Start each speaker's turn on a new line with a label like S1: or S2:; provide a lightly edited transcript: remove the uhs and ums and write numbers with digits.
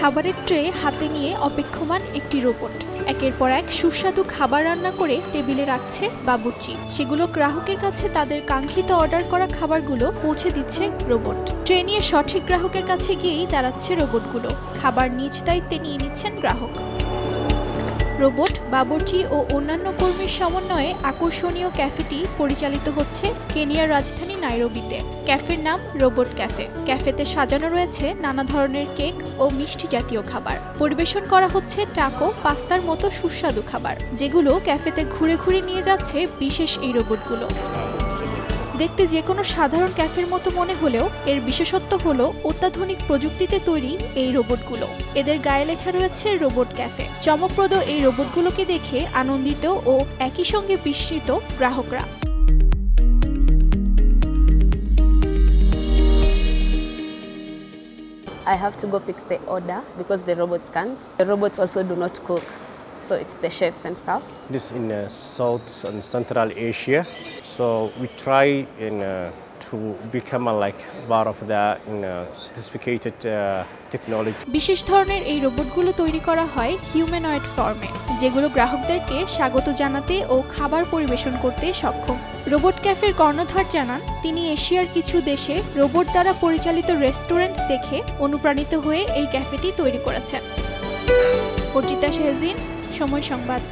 S1: খাবারের ট্রে হাতে নিয়ে অপেক্ষমান একটি রোবট একের পর এক সুস্বাদু খাবার রান্না করে টেবিলে রাখছে বাবুর্চি। সেগুলো গ্রাহকের কাছে তাদের কাঙ্ক্ষিত অর্ডার করা খাবারগুলো পৌঁছে দিচ্ছে রোবট। ট্রে নিয়ে সঠিক গ্রাহকের কাছে গিয়েই দাঁড়াচ্ছে রোবটগুলো। খাবার নিজ দায়িত্বে নিয়ে নিচ্ছেন গ্রাহক। রোবট, বাবুর্চি ও অন্যান্য কর্মীর সমন্বয়ে আকর্ষণীয় ক্যাফেটি পরিচালিত হচ্ছে কেনিয়ার রাজধানী নাইরোবিতে। ক্যাফের নাম রোবট ক্যাফে। ক্যাফেতে সাজানো রয়েছে নানা ধরনের কেক ও মিষ্টি জাতীয় খাবার। পরিবেশন করা হচ্ছে টাকো, পাস্তার মতো সুস্বাদু খাবার, যেগুলো ক্যাফেতে ঘুরে ঘুরে নিয়ে যাচ্ছে বিশেষ এই রোবটগুলো। দেখতে যে কোনো সাধারণ ক্যাফের মতো মনে হলেও এর বিশেষত্ব হলো অত্যাধুনিক প্রযুক্তিতে তৈরি এই রোবটগুলো। এদের গায়ে লেখা রয়েছে রোবট ক্যাফে। চমকপ্রদ এই রোবটগুলোকে দেখে আনন্দিত ও একই সঙ্গে বিস্মিত গ্রাহকরা।
S2: I have to go pick the order because the robots can't. The robots also do not cook, so it's the chefs and stuff.
S3: This in South and Central Asia, so we try to become like part of the sophisticated technology.
S1: বিশেষ ধরনের এই রোবটগুলো তৈরি করা হয় humanoid ফর্মে, যেগুলো গ্রাহকদেরকে স্বাগত জানাতে ও খাবার পরিবেশন করতে সক্ষম। রোবট ক্যাফের কর্ণধার জানান, তিনি এশিয়ার কিছু দেশে রোবট দ্বারা পরিচালিত রেস্টুরেন্ট দেখে অনুপ্রাণিত হয়ে এই ক্যাফেটি তৈরি করেছেন। অর্জিতা শেহজিন, সময় সংবাদ।